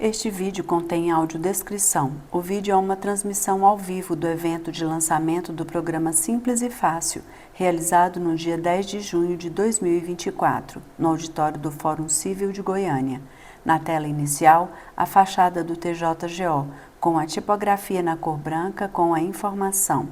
Este vídeo contém audiodescrição. O vídeo é uma transmissão ao vivo do evento de lançamento do programa Simples e Fácil, realizado no dia 10 de junho de 2024, no auditório do Fórum Civil de Goiânia. Na tela inicial, a fachada do TJGO, com a tipografia na cor branca com a informação.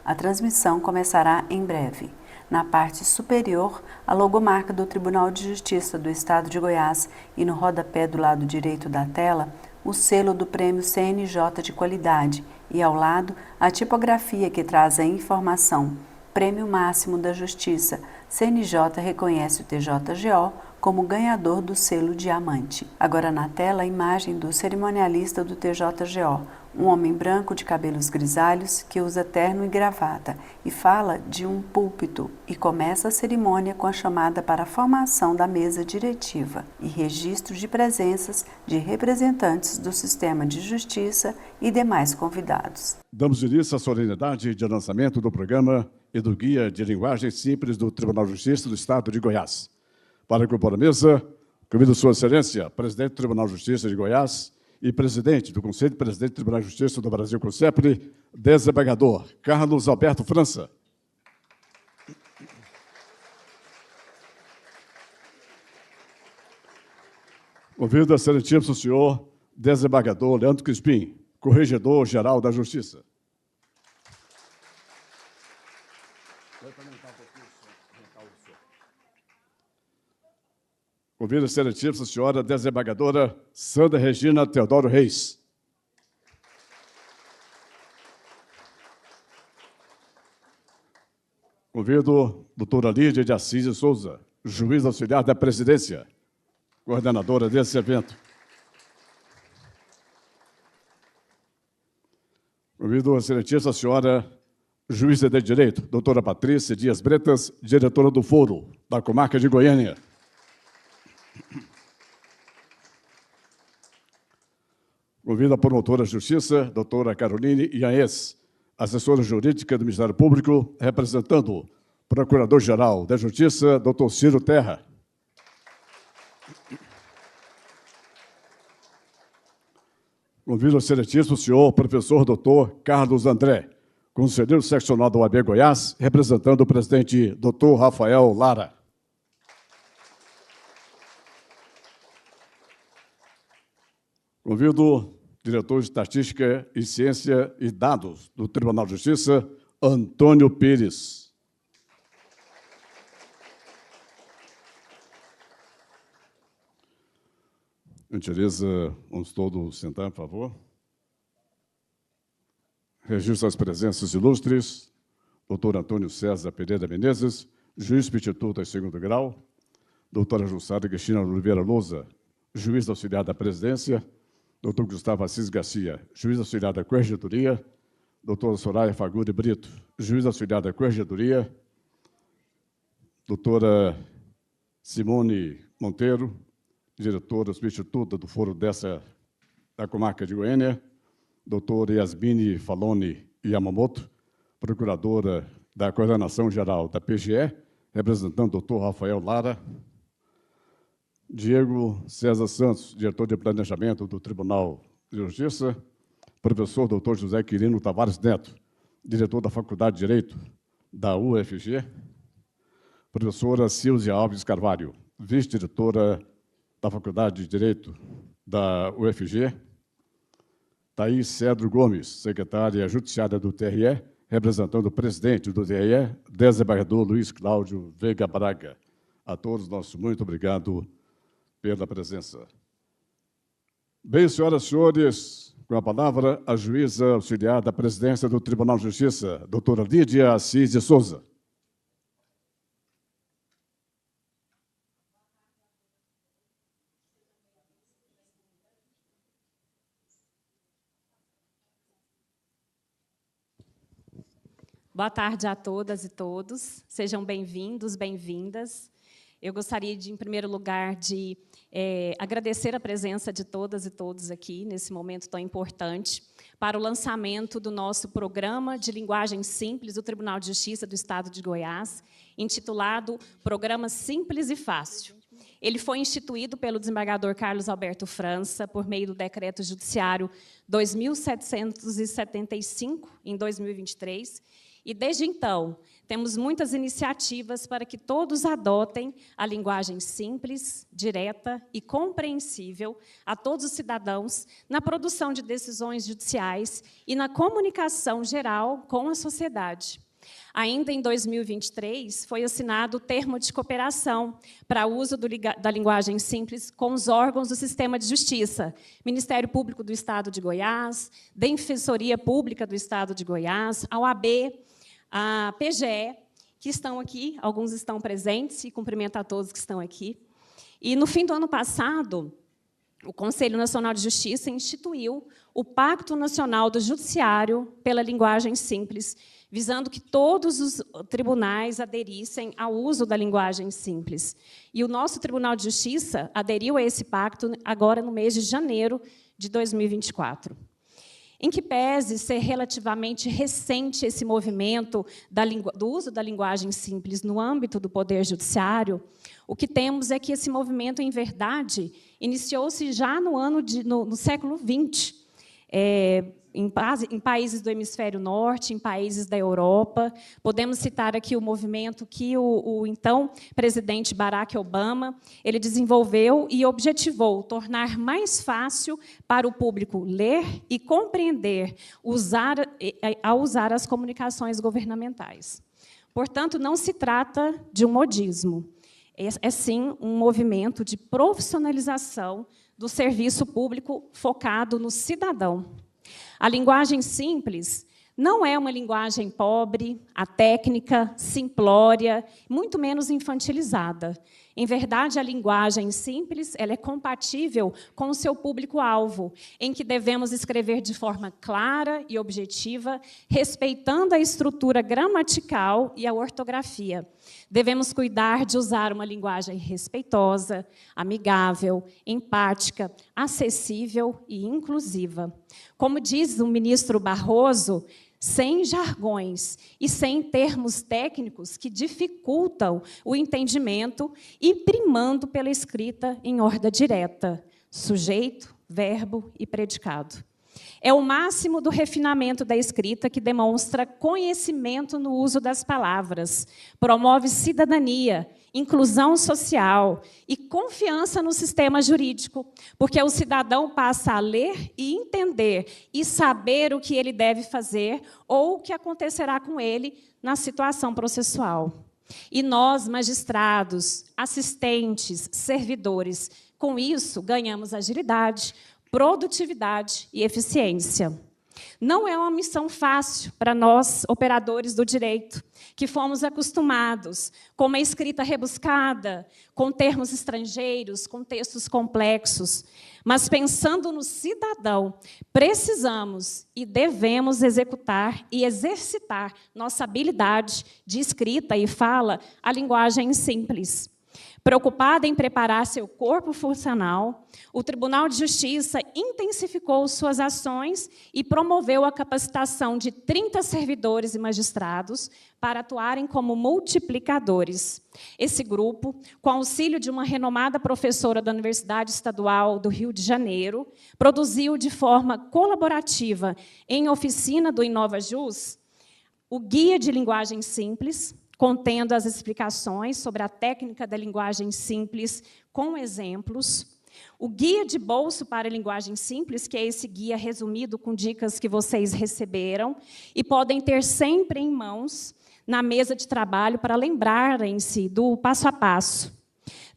A transmissão começará em breve. Na parte superior, a logomarca do Tribunal de Justiça do Estado de Goiás e no rodapé do lado direito da tela, o selo do Prêmio CNJ de Qualidade e, ao lado, a tipografia que traz a informação Prêmio Máximo da Justiça. CNJ reconhece o TJGO como ganhador do selo Diamante. Agora na tela a imagem do cerimonialista do TJGO, um homem branco de cabelos grisalhos que usa terno e gravata e fala de um púlpito e começa a cerimônia com a chamada para a formação da mesa diretiva e registro de presenças de representantes do sistema de justiça e demais convidados. Damos início à solenidade de lançamento do programa e do Guia de Linguagem Simples do Tribunal de Justiça do Estado de Goiás. Para compor a mesa, convido Sua Excelência, Presidente do Tribunal de Justiça de Goiás e Presidente do Conselho Presidente do Tribunal de Justiça do Brasil, CONCEPRE, desembargador Carlos Alberto França. Convido a excelentíssimo senhor desembargador Leandro Crispim, Corregedor-Geral da Justiça. Convido a excelentíssima senhora desembargadora Sandra Regina Teodoro Reis. Convido a doutora Lídia de Assis de Souza, juiz auxiliar da presidência, coordenadora desse evento. Convido a excelentíssima senhora juíza de direito, doutora Patrícia Dias Bretas, diretora do Foro da Comarca de Goiânia. Convido a promotora de justiça, doutora Caroline Iaes, assessora jurídica do Ministério Público, representando o Procurador-Geral da Justiça, doutor Ciro Terra. Convido o excelentíssimo senhor professor doutor Carlos André, conselheiro seccional da OAB Goiás, representando o presidente doutor Rafael Lara. Convido o diretor de Estatística e Ciência e Dados do Tribunal de Justiça, Antônio Pires. Gentileza, vamos todos sentar, por favor. Registro as presenças ilustres, doutor Antônio César Pereira Menezes, juiz substituto em segundo grau, doutora Jussara Cristina Oliveira Lousa, juiz auxiliar da presidência, doutor Gustavo Assis Garcia, juiz auxiliar da Corregedoria, doutora Soraya Faguri Brito, juiz auxiliar da Corregedoria, doutora Simone Monteiro, diretora substituta do Foro da Comarca de Goiânia, doutora Yasmine Faloni Yamamoto, procuradora da Coordenação Geral da PGE, representando o doutor Rafael Lara, Diego César Santos, diretor de Planejamento do Tribunal de Justiça, professor doutor José Quirino Tavares Neto, diretor da Faculdade de Direito da UFG, professora Silvia Alves Carvalho, vice-diretora da Faculdade de Direito da UFG, Thaís Cedro Gomes, secretária judiciária do TRE, representando o presidente do TRE, desembargador Luiz Cláudio Veiga Braga. A todos, nosso muito obrigado pela presença. Bem, senhoras e senhores, com a palavra, a juíza auxiliar da presidência do Tribunal de Justiça, doutora Lídia Assis de Souza. Boa tarde a todas e todos. Sejam bem-vindos, bem-vindas. Eu gostaria de, em primeiro lugar, de agradecer a presença de todas e todos aqui, nesse momento tão importante, para o lançamento do nosso programa de linguagem simples do Tribunal de Justiça do Estado de Goiás, intitulado Programa Simples e Fácil. Ele foi instituído pelo desembargador Carlos Alberto França, por meio do Decreto Judiciário 2.775, em 2023, e, desde então, temos muitas iniciativas para que todos adotem a linguagem simples, direta e compreensível a todos os cidadãos na produção de decisões judiciais e na comunicação geral com a sociedade. Ainda em 2023, foi assinado o termo de cooperação para uso da linguagem simples com os órgãos do Sistema de Justiça, Ministério Público do Estado de Goiás, Defensoria Pública do Estado de Goiás, a OAB, a PGE, que estão aqui, alguns estão presentes, e cumprimento a todos que estão aqui. E, no fim do ano passado, o Conselho Nacional de Justiça instituiu o Pacto Nacional do Judiciário pela Linguagem Simples, visando que todos os tribunais aderissem ao uso da linguagem simples. E o nosso Tribunal de Justiça aderiu a esse pacto agora no mês de janeiro de 2024. Em que pese ser relativamente recente esse movimento do uso da linguagem simples no âmbito do Poder Judiciário, o que temos é que esse movimento, em verdade, iniciou-se já no século XX, em países do hemisfério norte, em países da Europa. Podemos citar aqui o movimento que o então presidente Barack Obama ele desenvolveu e objetivou tornar mais fácil para o público ler e compreender ao usar as comunicações governamentais. Portanto, não se trata de um modismo, é sim um movimento de profissionalização do serviço público focado no cidadão. A linguagem simples não é uma linguagem pobre, atécnica, simplória, muito menos infantilizada. Em verdade, a linguagem simples ela é compatível com o seu público-alvo, em que devemos escrever de forma clara e objetiva, respeitando a estrutura gramatical e a ortografia. Devemos cuidar de usar uma linguagem respeitosa, amigável, empática, acessível e inclusiva. Como diz o ministro Barroso, sem jargões e sem termos técnicos que dificultam o entendimento e primando pela escrita em ordem direta, sujeito, verbo e predicado. É o máximo do refinamento da escrita que demonstra conhecimento no uso das palavras, promove cidadania, inclusão social e confiança no sistema jurídico, porque o cidadão passa a ler e entender e saber o que ele deve fazer ou o que acontecerá com ele na situação processual. E nós, magistrados, assistentes, servidores, com isso ganhamos agilidade, produtividade e eficiência. Não é uma missão fácil para nós, operadores do direito, que fomos acostumados com uma escrita rebuscada, com termos estrangeiros, com textos complexos. Mas, pensando no cidadão, precisamos e devemos executar e exercitar nossa habilidade de escrita e fala, a linguagem simples. Preocupada em preparar seu corpo funcional, o Tribunal de Justiça intensificou suas ações e promoveu a capacitação de 30 servidores e magistrados para atuarem como multiplicadores. Esse grupo, com auxílio de uma renomada professora da Universidade Estadual do Rio de Janeiro, produziu de forma colaborativa, em oficina do InovaJus, o Guia de Linguagem Simples, contendo as explicações sobre a técnica da linguagem simples com exemplos. O Guia de Bolso para a Linguagem Simples, que é esse guia resumido com dicas que vocês receberam e podem ter sempre em mãos na mesa de trabalho para lembrarem-se do passo a passo.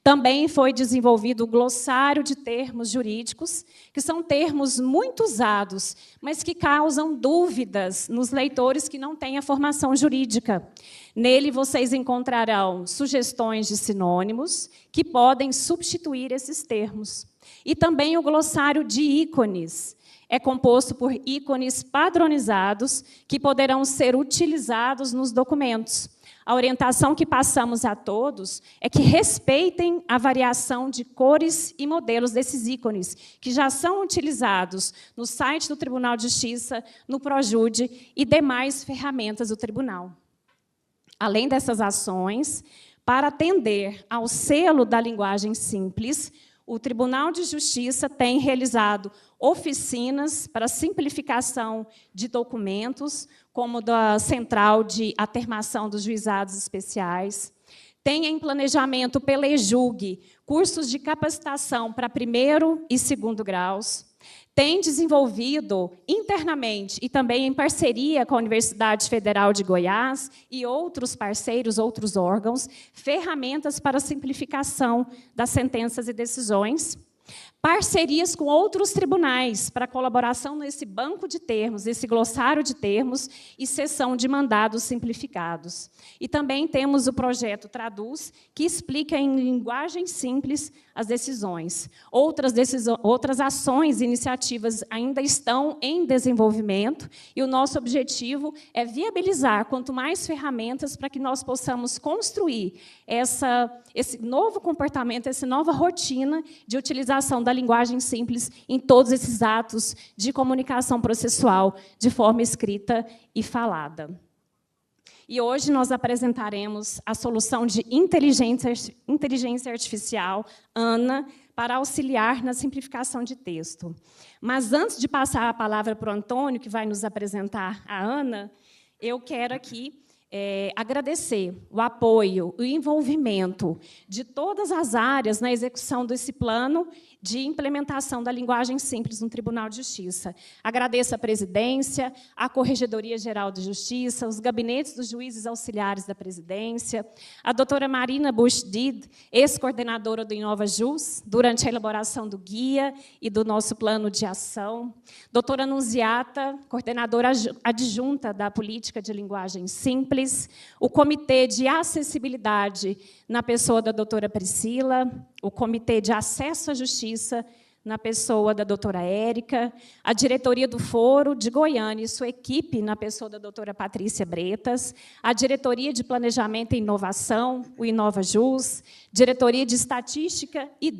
Também foi desenvolvido o glossário de termos jurídicos, que são termos muito usados, mas que causam dúvidas nos leitores que não têm a formação jurídica. Nele, vocês encontrarão sugestões de sinônimos que podem substituir esses termos. E também o glossário de ícones. É composto por ícones padronizados que poderão ser utilizados nos documentos. A orientação que passamos a todos é que respeitem a variação de cores e modelos desses ícones, que já são utilizados no site do Tribunal de Justiça, no Projude e demais ferramentas do Tribunal. Além dessas ações, Para atender ao selo da linguagem simples, o Tribunal de Justiça tem realizado oficinas para simplificação de documentos, como da Central de Atermação dos Juizados Especiais. Tem em planejamento pela EJUG cursos de capacitação para primeiro e segundo graus. Tem desenvolvido internamente e também em parceria com a Universidade Federal de Goiás e outros parceiros, outros órgãos, ferramentas para simplificação das sentenças e decisões. Parcerias com outros tribunais para colaboração nesse banco de termos, esse glossário de termos e cessão de mandados simplificados. E também temos o projeto Traduz, que explica em linguagem simples as decisões. Outras ações e iniciativas ainda estão em desenvolvimento, e o nosso objetivo é viabilizar quanto mais ferramentas para que nós possamos construir esse novo comportamento, essa nova rotina de utilização da linguagem simples em todos esses atos de comunicação processual, de forma escrita e falada. E hoje nós apresentaremos a solução de inteligência artificial, ANA, para auxiliar na simplificação de texto. Mas, antes de passar a palavra para o Antônio, que vai nos apresentar a ANA, eu quero aqui agradecer o apoio, o envolvimento de todas as áreas na execução desse plano de implementação da linguagem simples no Tribunal de Justiça. Agradeço a presidência, a Corregedoria Geral de Justiça, os gabinetes dos juízes auxiliares da presidência, a doutora Marina Bushdid, ex-coordenadora do InovaJus, durante a elaboração do guia e do nosso plano de ação, doutora Nunziata, coordenadora adjunta da Política de Linguagem Simples, o Comitê de Acessibilidade, na pessoa da doutora Priscila, o Comitê de Acesso à Justiça, na pessoa da doutora Érica, a diretoria do Foro de Goiânia e sua equipe, na pessoa da doutora Patrícia Bretas, a diretoria de Planejamento e Inovação, o InovaJus, diretoria de Estatística e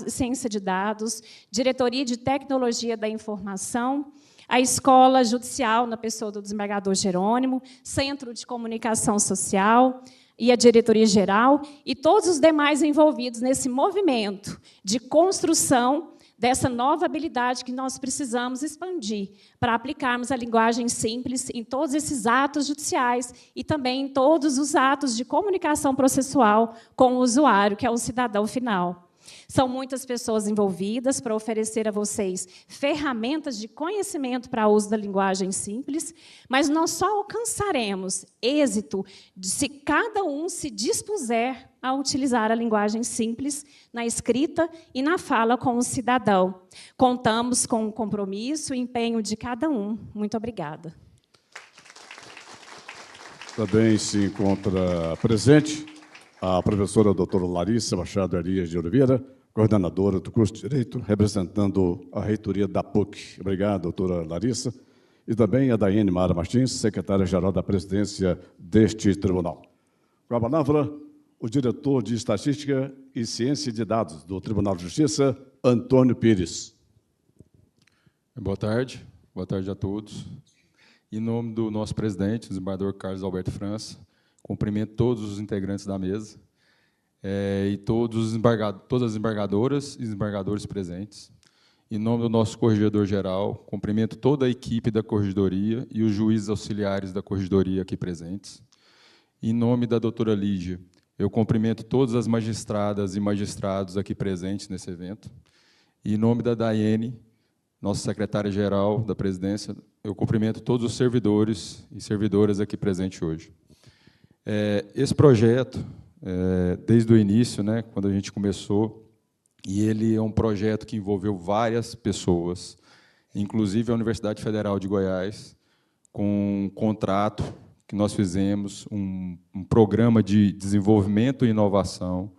Ciência de Dados, diretoria de Tecnologia da Informação, a Escola Judicial, na pessoa do desembargador Jerônimo, Centro de Comunicação Social e a diretoria-geral, e todos os demais envolvidos nesse movimento de construção dessa nova habilidade que nós precisamos expandir para aplicarmos a linguagem simples em todos esses atos judiciais e também em todos os atos de comunicação processual com o usuário, que é o cidadão final. São muitas pessoas envolvidas para oferecer a vocês ferramentas de conhecimento para o uso da linguagem simples, mas nós só alcançaremos êxito se cada um se dispuser a utilizar a linguagem simples na escrita e na fala com o cidadão. Contamos com o compromisso e empenho de cada um. Muito obrigada. Também se encontra presente a professora doutora Larissa Machado Elias de Oliveira, coordenadora do curso de Direito, representando a reitoria da PUC. Obrigado, doutora Larissa. E também a Daiane Mara Martins, secretária-geral da presidência deste tribunal. Com a palavra, o diretor de Estatística e Ciência de Dados do Tribunal de Justiça, Antônio Pires. Boa tarde a todos. Em nome do nosso presidente, o desembargador Carlos Alberto França, cumprimento todos os integrantes da mesa e todas as desembargadoras e desembargadores presentes. Em nome do nosso corregedor-geral, cumprimento toda a equipe da Corregedoria e os juízes auxiliares da Corregedoria aqui presentes. Em nome da doutora Lígia, eu cumprimento todas as magistradas e magistrados aqui presentes nesse evento. E em nome da Daiane, nossa secretária-geral da presidência, eu cumprimento todos os servidores e servidoras aqui presentes hoje. Esse projeto, desde o início, né, quando a gente começou, e ele é um projeto que envolveu várias pessoas, inclusive a Universidade Federal de Goiás, com um contrato que nós fizemos, um programa de desenvolvimento e inovação,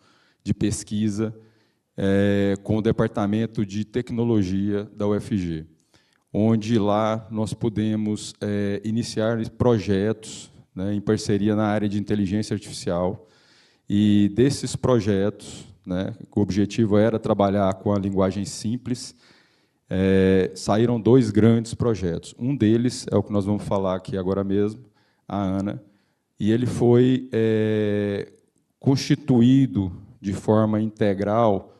de pesquisa, com o Departamento de Tecnologia da UFG, onde lá nós pudemos iniciar projetos, né, em parceria na área de inteligência artificial, e desses projetos, né, o objetivo era trabalhar com a linguagem simples, saíram 2 grandes projetos. Um deles é o que nós vamos falar aqui agora mesmo, a ANA, e ele foi constituído de forma integral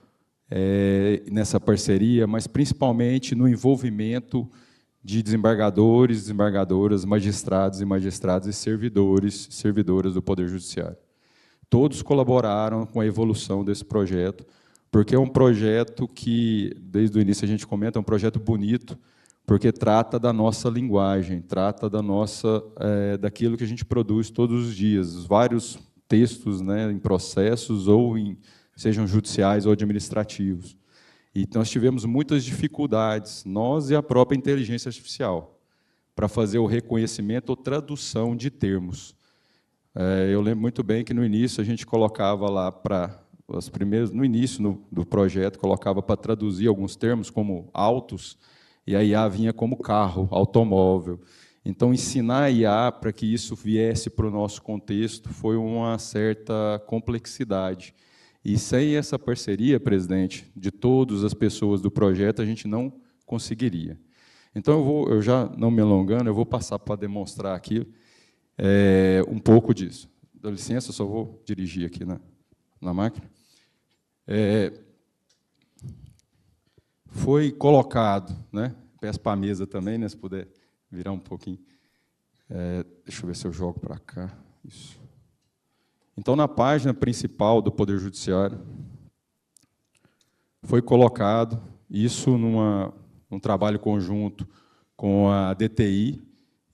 nessa parceria, mas principalmente no envolvimento de desembargadores, desembargadoras, magistrados e magistradas e servidores e servidoras do Poder Judiciário. Todos colaboraram com a evolução desse projeto, porque é um projeto que, desde o início a gente comenta, é um projeto bonito, porque trata da nossa linguagem, trata daquilo que a gente produz todos os dias, os vários textos, né, em processos, ou sejam judiciais ou administrativos. E nós tivemos muitas dificuldades, nós e a própria inteligência artificial, para fazer o reconhecimento ou tradução de termos. Eu lembro muito bem que, no início, a gente colocava lá no início do projeto, colocava para traduzir alguns termos, como autos, e a IA vinha como carro, automóvel. Então, ensinar a IA para que isso viesse para o nosso contexto foi uma certa complexidade. E sem essa parceria, presidente, de todas as pessoas do projeto, a gente não conseguiria. Então, eu já não me alongando, eu vou passar para demonstrar aqui um pouco disso. Dá licença, eu só vou dirigir aqui na máquina. Foi colocado, né? Peço para a mesa também, né, se puder virar um pouquinho. Deixa eu ver se eu jogo para cá. Isso. Então, na página principal do Poder Judiciário, foi colocado, isso num trabalho conjunto com a DTI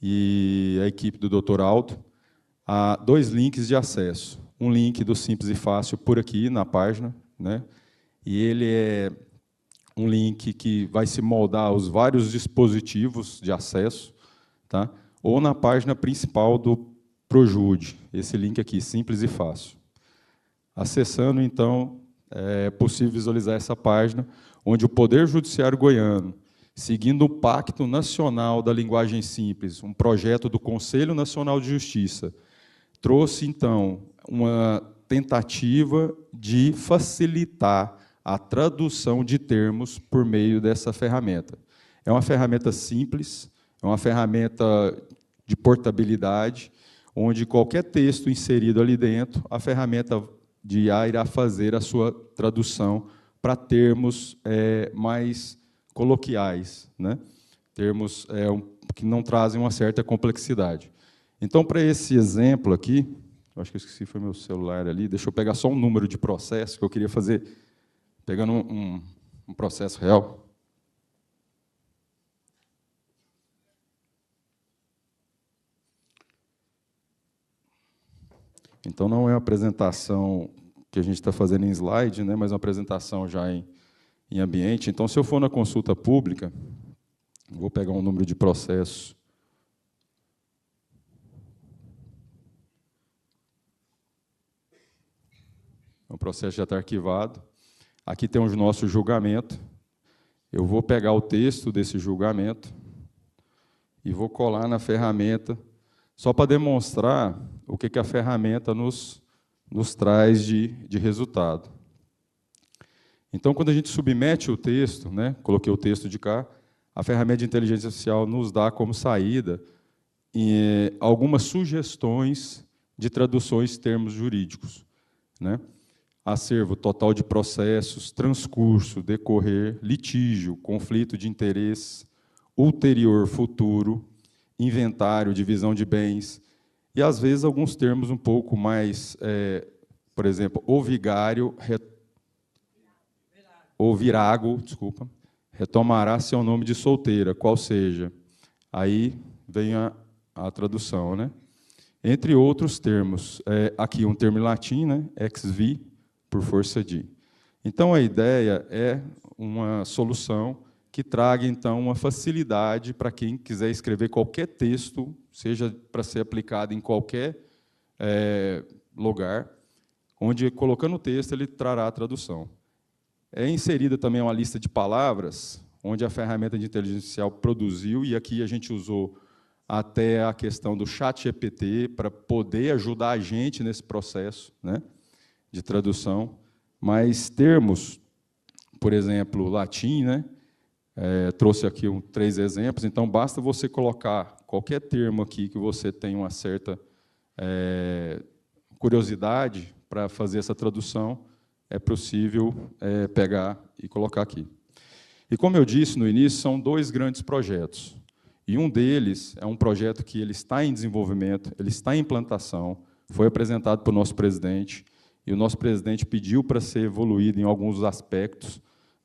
e a equipe do Dr. Alto, há 2 links de acesso. Um link do Simples e Fácil por aqui, na página, né? E ele é um link que vai se moldar aos vários dispositivos de acesso, tá? Ou na página principal do Projude, esse link aqui, Simples e Fácil. Acessando, então, é possível visualizar essa página, onde o Poder Judiciário Goiano, seguindo o Pacto Nacional da Linguagem Simples, um projeto do Conselho Nacional de Justiça, trouxe, então, uma tentativa de facilitar a tradução de termos por meio dessa ferramenta. É uma ferramenta simples, é uma ferramenta de portabilidade, onde qualquer texto inserido ali dentro, a ferramenta de IA irá fazer a sua tradução para termos mais coloquiais, né? Termos que não trazem uma certa complexidade. Então, para esse exemplo aqui, eu acho que eu esqueci, foi meu celular ali, deixa eu pegar só um número de processo que eu queria fazer, pegando um processo real. Então, não é uma apresentação que a gente está fazendo em slide, né, mas uma apresentação já em ambiente. Então, se eu for na consulta pública, vou pegar um número de processo. O processo já está arquivado. Aqui tem o nosso julgamento. Eu vou pegar o texto desse julgamento e vou colar na ferramenta, só para demonstrar o que a ferramenta nos traz de resultado. Então, quando a gente submete o texto, né, coloquei o texto de cá, a ferramenta de inteligência artificial nos dá como saída algumas sugestões de traduções de termos jurídicos, né? Acervo total de processos, transcurso, decorrer, litígio, conflito de interesse, ulterior, futuro, inventário, divisão de bens, e, às vezes, alguns termos um pouco mais, por exemplo, o vigário, o virago, desculpa, retomará seu nome de solteira, qual seja. Aí vem a tradução, né? Entre outros termos, aqui um termo em latim, né? Ex vi, por força de. Então, a ideia é uma solução que traga, então, uma facilidade para quem quiser escrever qualquer texto, seja para ser aplicado em qualquer lugar, onde, colocando o texto, ele trará a tradução. É inserida também uma lista de palavras, onde a ferramenta de inteligência artificial produziu, e aqui a gente usou até a questão do ChatGPT para poder ajudar a gente nesse processo, né, de tradução. Mas termos, por exemplo, latim, né, trouxe aqui 3 exemplos, então basta você colocar qualquer termo aqui que você tenha uma certa curiosidade para fazer essa tradução, é possível pegar e colocar aqui. E, como eu disse no início, são 2 grandes projetos. E um deles é um projeto que ele está em desenvolvimento, ele está em implantação, foi apresentado para o nosso presidente, e o nosso presidente pediu para ser evoluído em alguns aspectos,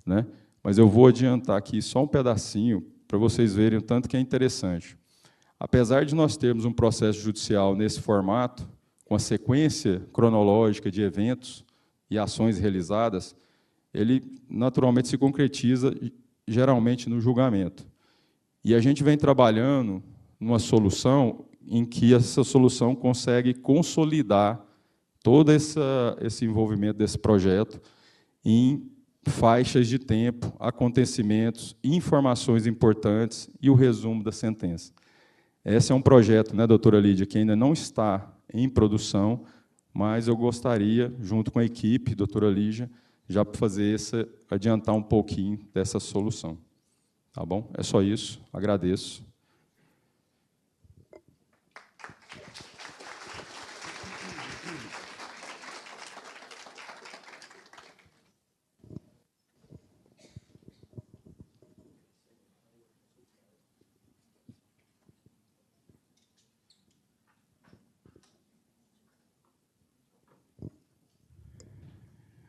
né? Mas eu vou adiantar aqui só um pedacinho para vocês verem o tanto que é interessante. Apesar de nós termos um processo judicial nesse formato, com a sequência cronológica de eventos e ações realizadas, ele naturalmente se concretiza geralmente no julgamento. E a gente vem trabalhando numa solução em que essa solução consegue consolidar todo esse envolvimento desse projeto em faixas de tempo, acontecimentos, informações importantes e o resumo da sentença. Esse é um projeto, né, doutora Lídia, que ainda não está em produção, mas eu gostaria, junto com a equipe, doutora Lígia, já para adiantar um pouquinho dessa solução. Tá bom? É só isso. Agradeço.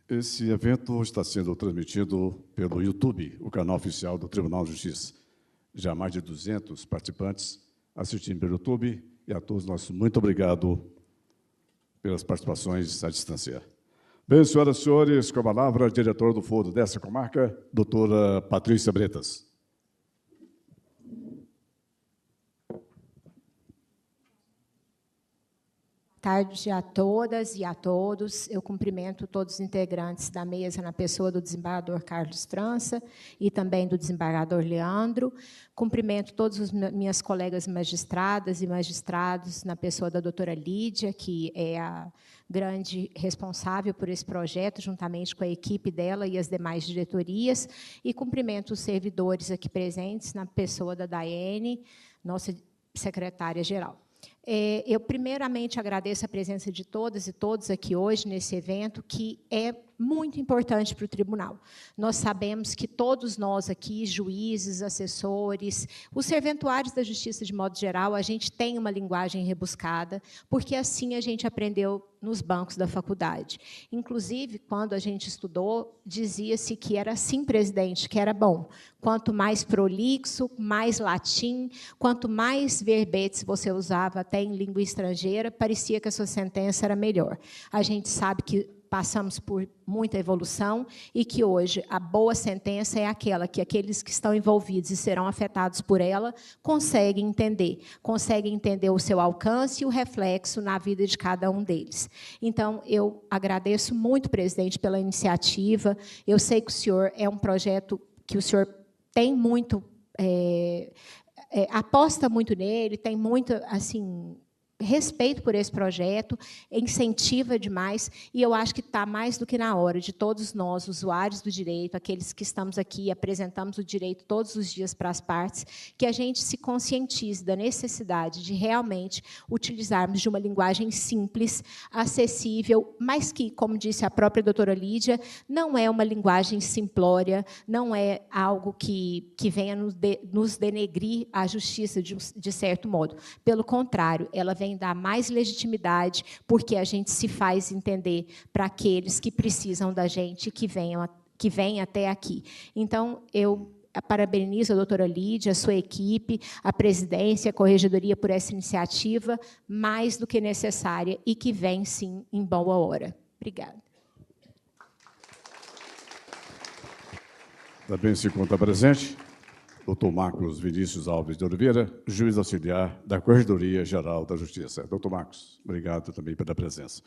Esse evento está sendo transmitido pelo YouTube, o canal oficial do Tribunal de Justiça. Já mais de 200 participantes assistindo pelo YouTube, e a todos nós, muito obrigado pelas participações à distância. Bem, senhoras e senhores, com a palavra, a diretora do Foro dessa comarca, doutora Patrícia Bretas. Boa tarde a todas e a todos. Eu cumprimento todos os integrantes da mesa na pessoa do desembargador Carlos França e também do desembargador Leandro. Cumprimento todas as minhas colegas magistradas e magistrados na pessoa da doutora Lídia, que é a grande responsável por esse projeto, juntamente com a equipe dela e as demais diretorias. E cumprimento os servidores aqui presentes na pessoa da Daiane, nossa secretária-geral. Eu, primeiramente, agradeço a presença de todas e todos aqui hoje, nesse evento, que é muito importante para o tribunal. Nós sabemos que todos nós aqui, juízes, assessores, os serventuários da justiça de modo geral, a gente tem uma linguagem rebuscada, porque assim a gente aprendeu nos bancos da faculdade. Inclusive, quando a gente estudou, dizia-se que era assim, presidente, que era bom. Quanto mais prolixo, mais latim, quanto mais verbetes você usava até em língua estrangeira, parecia que a sua sentença era melhor. A gente sabe que passamos por muita evolução e que hoje a boa sentença é aquela que aqueles que estão envolvidos e serão afetados por ela conseguem entender o seu alcance e o reflexo na vida de cada um deles. Então, eu agradeço muito, presidente, pela iniciativa. Eu sei que o senhor é um projeto que o senhor tem muito, aposta muito nele, tem muito, assim, respeito por esse projeto, incentiva demais, e eu acho que está mais do que na hora de todos nós, usuários do direito, aqueles que estamos aqui, apresentamos o direito todos os dias para as partes, que a gente se conscientize da necessidade de realmente utilizarmos de uma linguagem simples, acessível, mas que, como disse a própria doutora Lídia, não é uma linguagem simplória, não é algo que venha nos denegrir a justiça de certo modo. Pelo contrário, ela vem dar mais legitimidade, porque a gente se faz entender para aqueles que precisam da gente, que vêm até aqui. Então, eu parabenizo a doutora Lídia, a sua equipe, a presidência, a corregedoria por essa iniciativa, mais do que necessária, e que vem, sim, em boa hora. Obrigada. Também se encontra presente doutor Marcos Vinícius Alves de Oliveira, juiz auxiliar da Corregedoria Geral da Justiça. Doutor Marcos, obrigado também pela presença.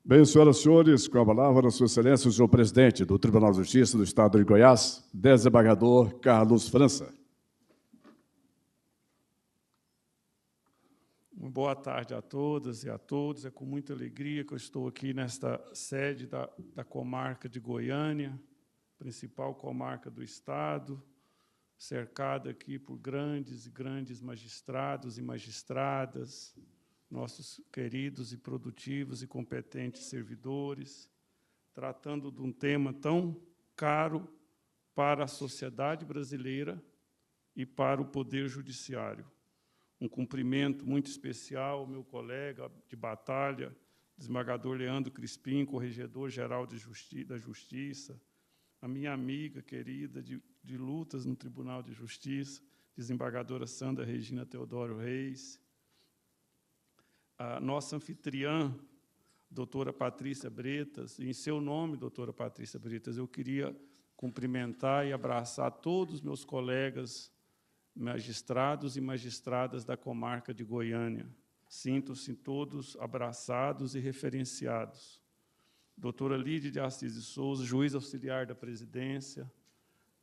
Bem, senhoras e senhores, com a palavra, Sua Excelência, o senhor presidente do Tribunal de Justiça do Estado de Goiás, desembargador Carlos França. Boa tarde a todas e a todos. É com muita alegria que eu estou aqui nesta sede da comarca de Goiânia, principal comarca do Estado, cercada aqui por grandes e grandes magistrados e magistradas, nossos queridos e produtivos e competentes servidores, tratando de um tema tão caro para a sociedade brasileira e para o Poder Judiciário. Um cumprimento muito especial ao meu colega de batalha, desembargador Leandro Crispim, corregedor-geral da Justiça, a minha amiga querida de lutas no Tribunal de Justiça, desembargadora Sandra Regina Teodoro Reis, a nossa anfitriã, doutora Patrícia Bretas, e em seu nome, doutora Patrícia Bretas, eu queria cumprimentar e abraçar todos os meus colegas magistrados e magistradas da comarca de Goiânia. Sintam-se todos abraçados e referenciados. Doutora Lídia de Assis de Souza, juiz auxiliar da presidência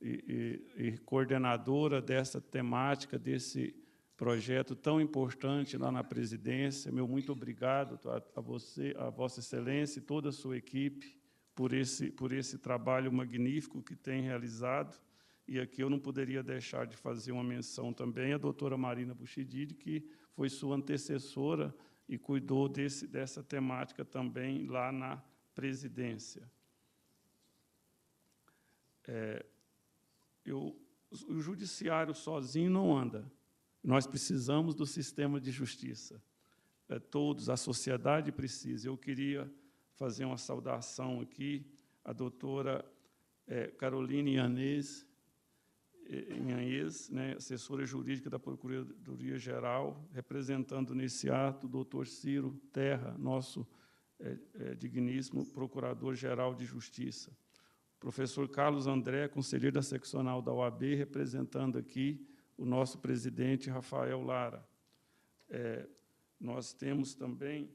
e coordenadora dessa temática, desse projeto tão importante lá na presidência. Meu muito obrigado a você, a Vossa Excelência e toda a sua equipe por esse trabalho magnífico que tem realizado. E aqui eu não poderia deixar de fazer uma menção também à doutora Marina Buchidid, que foi sua antecessora e cuidou dessa temática também lá na presidência. O judiciário sozinho não anda. Nós precisamos do sistema de justiça. Todos, a sociedade precisa. Eu queria fazer uma saudação aqui à doutora Caroline Inhanez, né, assessora jurídica da Procuradoria-Geral, representando nesse ato o doutor Ciro Terra, nosso digníssimo Procurador-Geral de Justiça. Professor Carlos André, conselheiro da seccional da OAB, representando aqui o nosso presidente Rafael Lara. Nós temos também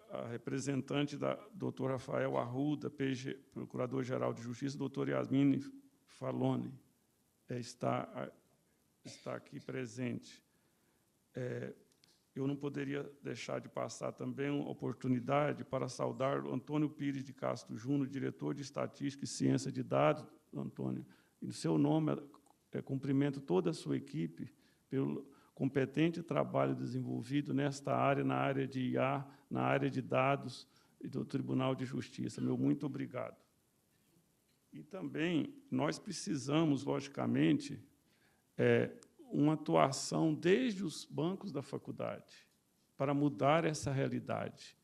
a representante da doutor Rafael Arruda, Procurador-Geral de Justiça, doutor Yasmine Falone, está aqui presente. Eu não poderia deixar de passar também uma oportunidade para saudar o Antônio Pires de Castro Júnior, diretor de Estatística e Ciência de Dados. Antônio, em seu nome, cumprimento toda a sua equipe pelo competente trabalho desenvolvido nesta área, na área de IA, na área de dados e do Tribunal de Justiça. Meu muito obrigado. E também nós precisamos, logicamente, uma atuação desde os bancos da faculdade para mudar essa realidade.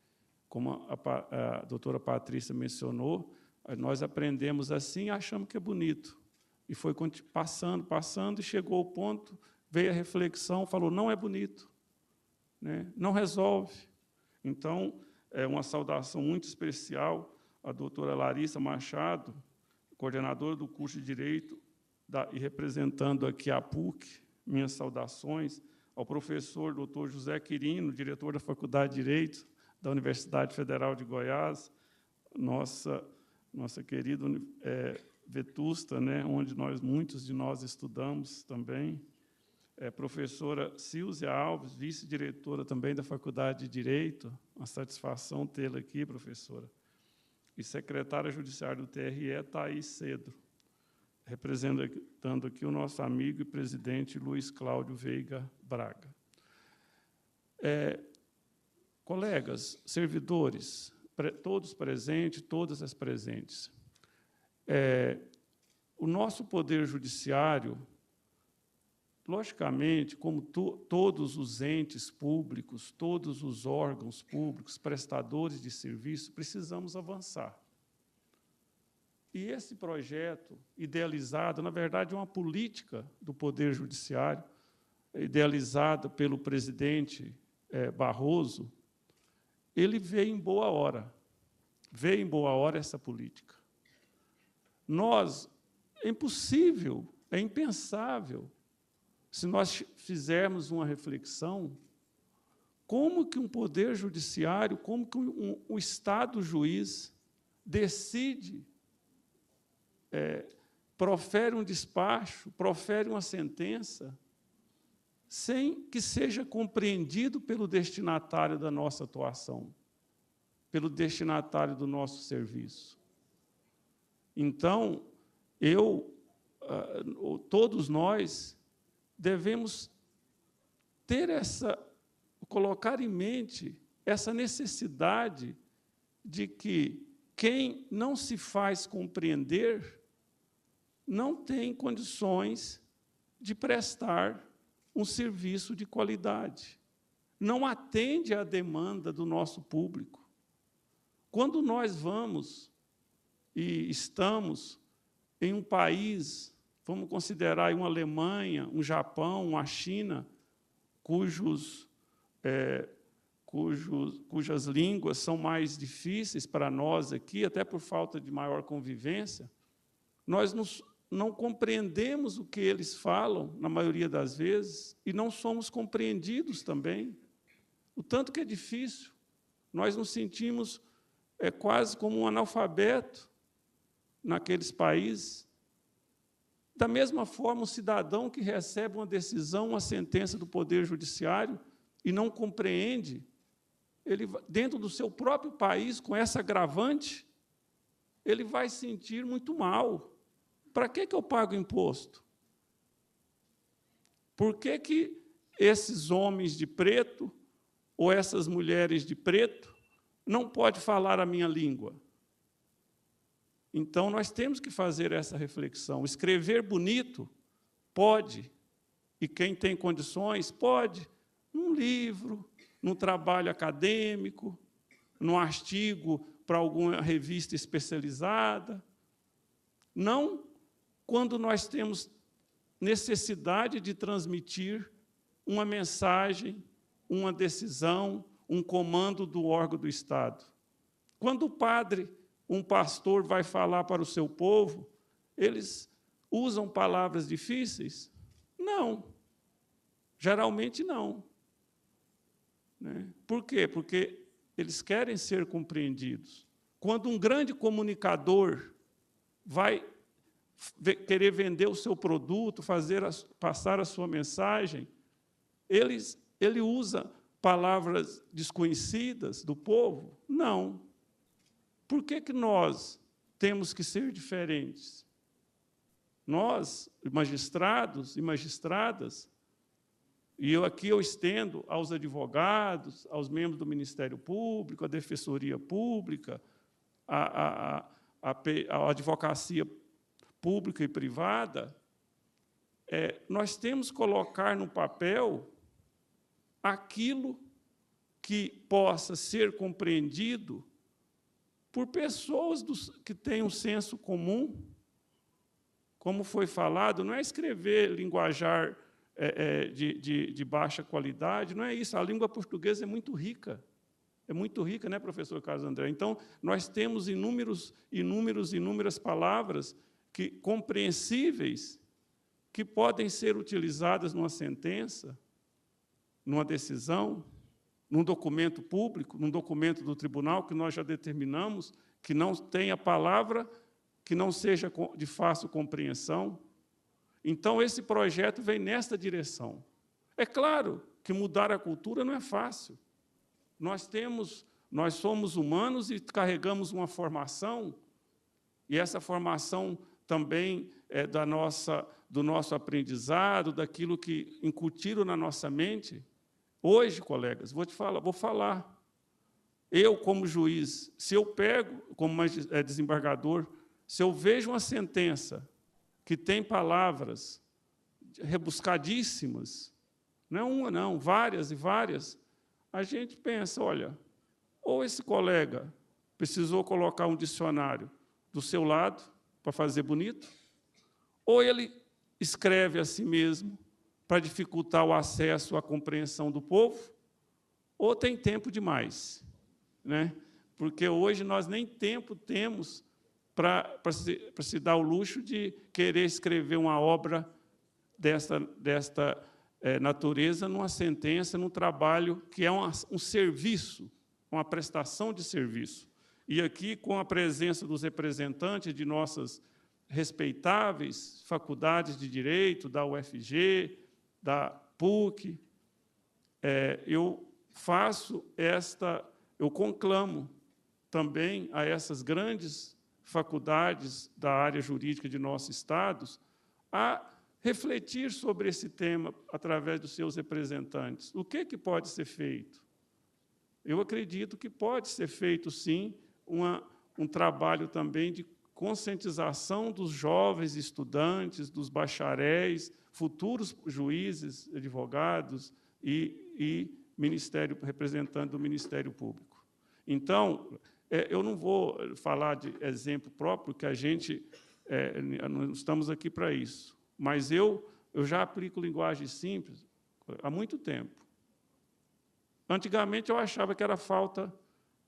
Como a doutora Patrícia mencionou, nós aprendemos assim e achamos que é bonito. E foi passando, e chegou ao ponto, veio a reflexão, falou, não é bonito, né? Não resolve. Então, uma saudação muito especial à doutora Larissa Machado, coordenadora do curso de Direito e representando aqui a PUC, minhas saudações, ao professor doutor José Quirino, diretor da Faculdade de Direito da Universidade Federal de Goiás, nossa querida Vetusta, né, onde muitos de nós estudamos também, professora Silzia Alves, vice-diretora também da Faculdade de Direito, uma satisfação tê-la aqui, professora, e secretária judiciária do TRE, Thaís Cedro, representando aqui o nosso amigo e presidente Luiz Cláudio Veiga Braga. Colegas, servidores, todos presentes, todas as presentes, o nosso Poder Judiciário, logicamente, como todos os entes públicos, todos os órgãos públicos, prestadores de serviço, precisamos avançar. E esse projeto, idealizado, na verdade, é uma política do Poder Judiciário, idealizada pelo presidente Barroso, ele veio em boa hora. Veio em boa hora essa política. É impossível, é impensável, se nós fizermos uma reflexão, como que um poder judiciário, como que um Estado juiz decide, profere um despacho, profere uma sentença, sem que seja compreendido pelo destinatário da nossa atuação, pelo destinatário do nosso serviço. Então, todos nós devemos ter colocar em mente essa necessidade de que quem não se faz compreender não tem condições de prestar um serviço de qualidade, não atende à demanda do nosso público. Quando nós vamos e estamos em um país, vamos considerar uma Alemanha, um Japão, uma China, cujas línguas são mais difíceis para nós aqui, até por falta de maior convivência, nós não compreendemos o que eles falam, na maioria das vezes, e não somos compreendidos também. O tanto que é difícil. Nós nos sentimos quase como um analfabeto naqueles países. Da mesma forma, um cidadão que recebe uma decisão, uma sentença do Poder Judiciário e não compreende, ele, dentro do seu próprio país, com essa agravante, ele vai sentir muito mal. Para que eu pago imposto? Por que esses homens de preto ou essas mulheres de preto não podem falar a minha língua? Então, nós temos que fazer essa reflexão. Escrever bonito pode, e quem tem condições pode, num livro, num trabalho acadêmico, num artigo para alguma revista especializada. Não quando nós temos necessidade de transmitir uma mensagem, uma decisão, um comando do órgão do Estado. Quando o padre, um pastor, vai falar para o seu povo, eles usam palavras difíceis? Não. Geralmente não. Né? Por quê? Porque eles querem ser compreendidos. Quando um grande comunicador vai querer vender o seu produto, passar a sua mensagem, ele usa palavras desconhecidas do povo? Não. Por que nós temos que ser diferentes? Nós, magistrados e magistradas, e aqui eu estendo aos advogados, aos membros do Ministério Público, à Defensoria Pública, à advocacia pública e privada, nós temos que colocar no papel aquilo que possa ser compreendido por pessoas que têm um senso comum. Como foi falado, não é escrever linguajar de baixa qualidade, não é isso. A língua portuguesa é muito rica, né, professor Carlos André? Então, nós temos inúmeras palavras compreensíveis que podem ser utilizadas numa sentença, numa decisão, num documento público, num documento do tribunal, que nós já determinamos que não tenha palavra que não seja de fácil compreensão. Então, esse projeto vem nesta direção. É claro que mudar a cultura não é fácil. Nós somos humanos e carregamos uma formação, e essa formação também é do nosso aprendizado, daquilo que incutiram na nossa mente. Hoje, colegas, vou falar. Eu, como juiz, se eu pego, como desembargador, se eu vejo uma sentença que tem palavras rebuscadíssimas, não é uma, não, várias e várias, a gente pensa, olha, ou esse colega precisou colocar um dicionário do seu lado para fazer bonito, ou ele escreve a si mesmo para dificultar o acesso à compreensão do povo, ou tem tempo demais, né? Porque hoje nós nem tempo temos para se dar o luxo de querer escrever uma obra desta natureza numa sentença, num trabalho que é um serviço, uma prestação de serviço. E aqui, com a presença dos representantes de nossas respeitáveis faculdades de Direito, da UFG, da PUC, eu conclamo também a essas grandes faculdades da área jurídica de nossos estados a refletir sobre esse tema através dos seus representantes. O que pode ser feito? Eu acredito que pode ser feito, sim, um trabalho também de conscientização dos jovens estudantes, dos bacharéis, futuros juízes, advogados e representante do Ministério Público. Então, eu não vou falar de exemplo próprio, que a gente não estamos aqui para isso, mas eu já aplico linguagem simples há muito tempo. Antigamente, eu achava que era falta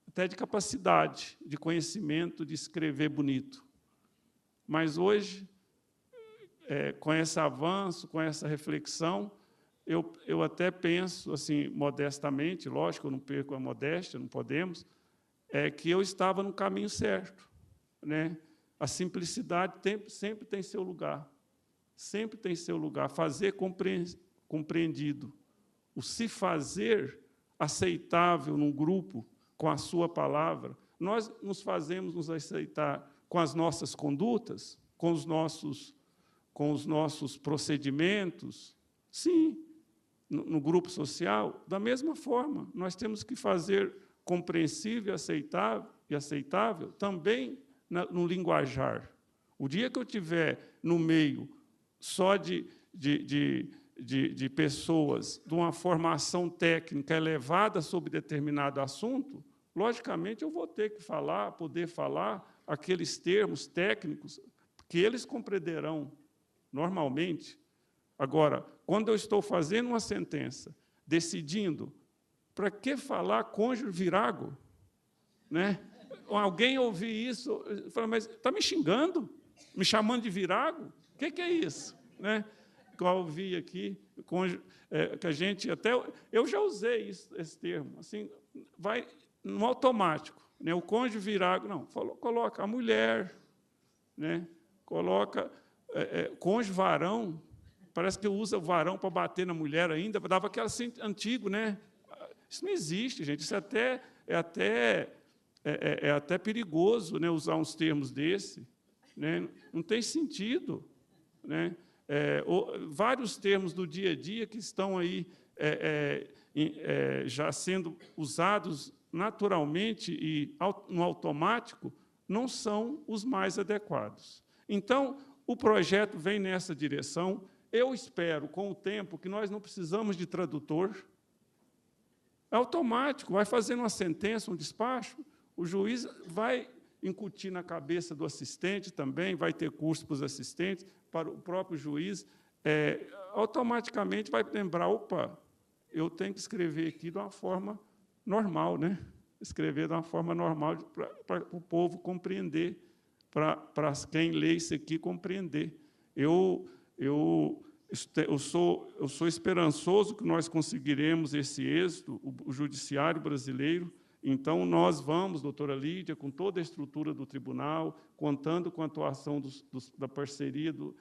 até de capacidade, de conhecimento, de escrever bonito. Mas hoje, com esse avanço, com essa reflexão, eu até penso, assim, modestamente, lógico, eu não perco a modéstia, não podemos, que eu estava no caminho certo, né? A simplicidade sempre tem seu lugar, sempre tem seu lugar. Fazer compreendido, o se fazer aceitável num grupo, com a sua palavra, nós nos fazemos nos aceitar com as nossas condutas, com os nossos procedimentos, sim, no grupo social, da mesma forma, nós temos que fazer compreensível e aceitável também no linguajar. O dia que eu estiver no meio só de pessoas de uma formação técnica elevada sobre determinado assunto, logicamente, eu vou ter que poder falar aqueles termos técnicos que eles compreenderão normalmente. Agora, quando eu estou fazendo uma sentença, decidindo, para que falar cônjuge virago? Né? Alguém ouvir isso, fala, mas está me xingando? Me chamando de virago? O que é isso? Né? Que eu ouvi aqui, que a gente até... Eu já usei esse termo, assim, vai no automático, né? O cônjuge virago, não, coloca a mulher, né? Coloca cônjuge varão, parece que usa o varão para bater na mulher ainda, dava aquela assim, antigo, né? Isso não existe, gente, isso é até perigoso, né? Usar uns termos desse, né? Não tem sentido, né? Vários termos do dia a dia que estão aí já sendo usados naturalmente e no automático, não são os mais adequados. Então, o projeto vem nessa direção. Eu espero, com o tempo, que nós não precisamos de tradutor. É automático, vai fazendo uma sentença, um despacho, o juiz vai incutir na cabeça do assistente também, vai ter curso para os assistentes, para o próprio juiz, automaticamente vai lembrar, opa, eu tenho que escrever aqui de uma forma normal, né? Escrever de uma forma normal para o povo compreender, para quem lê isso aqui compreender. Eu sou esperançoso que nós conseguiremos esse êxito, o judiciário brasileiro. Então, nós vamos, doutora Lídia, com toda a estrutura do tribunal, contando com a atuação da parceria de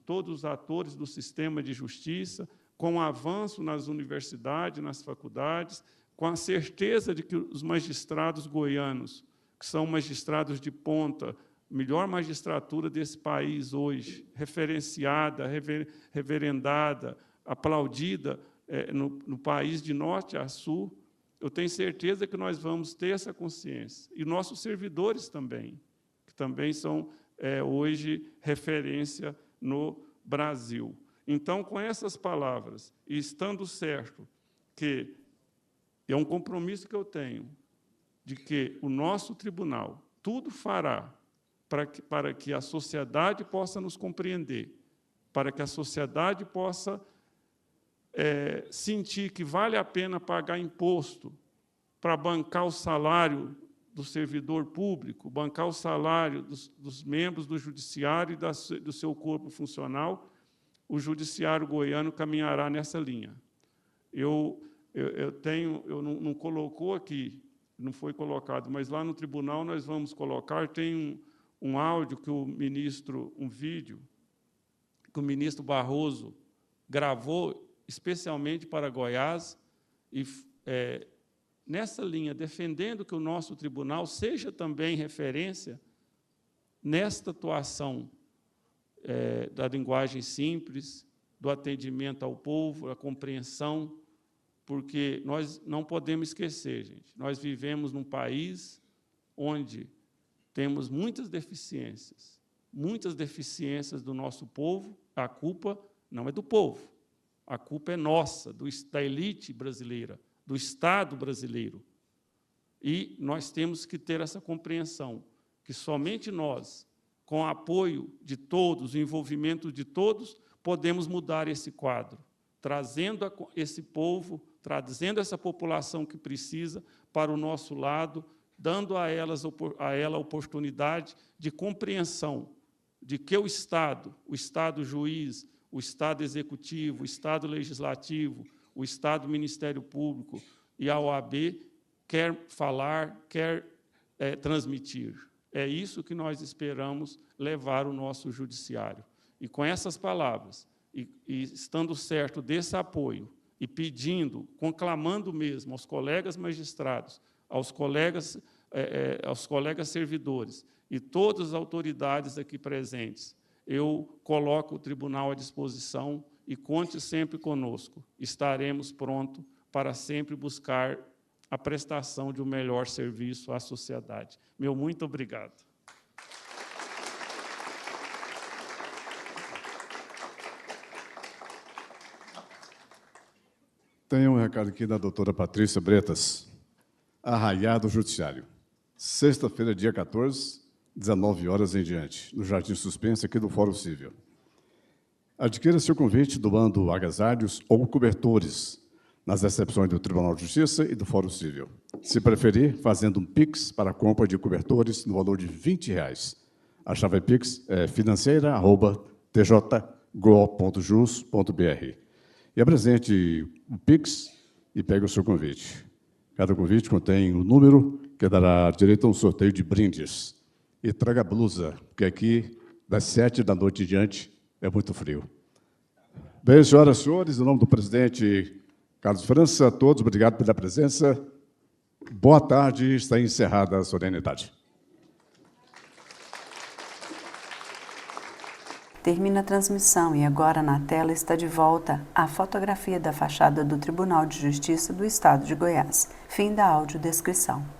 todos os atores do sistema de justiça, com o avanço nas universidades, nas faculdades, com a certeza de que os magistrados goianos, que são magistrados de ponta, melhor magistratura desse país hoje, referenciada, reverendada, aplaudida no país de norte a sul, eu tenho certeza que nós vamos ter essa consciência. E nossos servidores também, que também são, hoje, referência no Brasil. Então, com essas palavras, e estando certo que é um compromisso que eu tenho, de que o nosso tribunal tudo fará para que a sociedade possa nos compreender, para que a sociedade possa sentir que vale a pena pagar imposto para bancar o salário do servidor público, bancar o salário dos membros do judiciário e do seu corpo funcional, o judiciário goiano caminhará nessa linha. Eu não colocou aqui, não foi colocado, mas lá no tribunal nós vamos colocar, tem um áudio que um vídeo que o ministro Barroso gravou especialmente para Goiás, e nessa linha, defendendo que o nosso tribunal seja também referência nesta atuação da linguagem simples, do atendimento ao povo, a compreensão, porque nós não podemos esquecer, gente, nós vivemos num país onde temos muitas deficiências do nosso povo. A culpa não é do povo, a culpa é nossa, da elite brasileira, do Estado brasileiro. E nós temos que ter essa compreensão, que somente nós, com o apoio de todos, o envolvimento de todos, podemos mudar esse quadro, trazendo esse povo, trazendo essa população que precisa para o nosso lado, dando a ela a oportunidade de compreensão de que o Estado juiz, o Estado executivo, o Estado legislativo, o Estado Ministério Público e a OAB quer falar, quer transmitir. É isso que nós esperamos levar o nosso judiciário. E com essas palavras, e estando certo desse apoio, e pedindo, conclamando mesmo aos colegas magistrados, aos colegas servidores e todas as autoridades aqui presentes, eu coloco o tribunal à disposição e conte sempre conosco. Estaremos prontos para sempre buscar a prestação de um melhor serviço à sociedade. Meu muito obrigado. Tem um recado aqui da doutora Patrícia Bretas. Arraiá do Judiciário. Sexta-feira, dia 14, 19 horas em diante, no Jardim Suspense, aqui do Fórum Civil. Adquira seu convite doando agasalhos ou cobertores nas recepções do Tribunal de Justiça e do Fórum Civil. Se preferir, fazendo um Pix para a compra de cobertores no valor de R$20. A chave Pix é financeira@tjgo.jus.br. E apresente o Pix e pegue o seu convite. Cada convite contém um número que dará direito a um sorteio de brindes. E traga blusa, porque aqui, das 7 da noite em diante, é muito frio. Bem, senhoras e senhores, em nome do presidente Carlos França, a todos, obrigado pela presença. Boa tarde, está encerrada a solenidade. Termina a transmissão e agora na tela está de volta a fotografia da fachada do Tribunal de Justiça do Estado de Goiás. Fim da audiodescrição.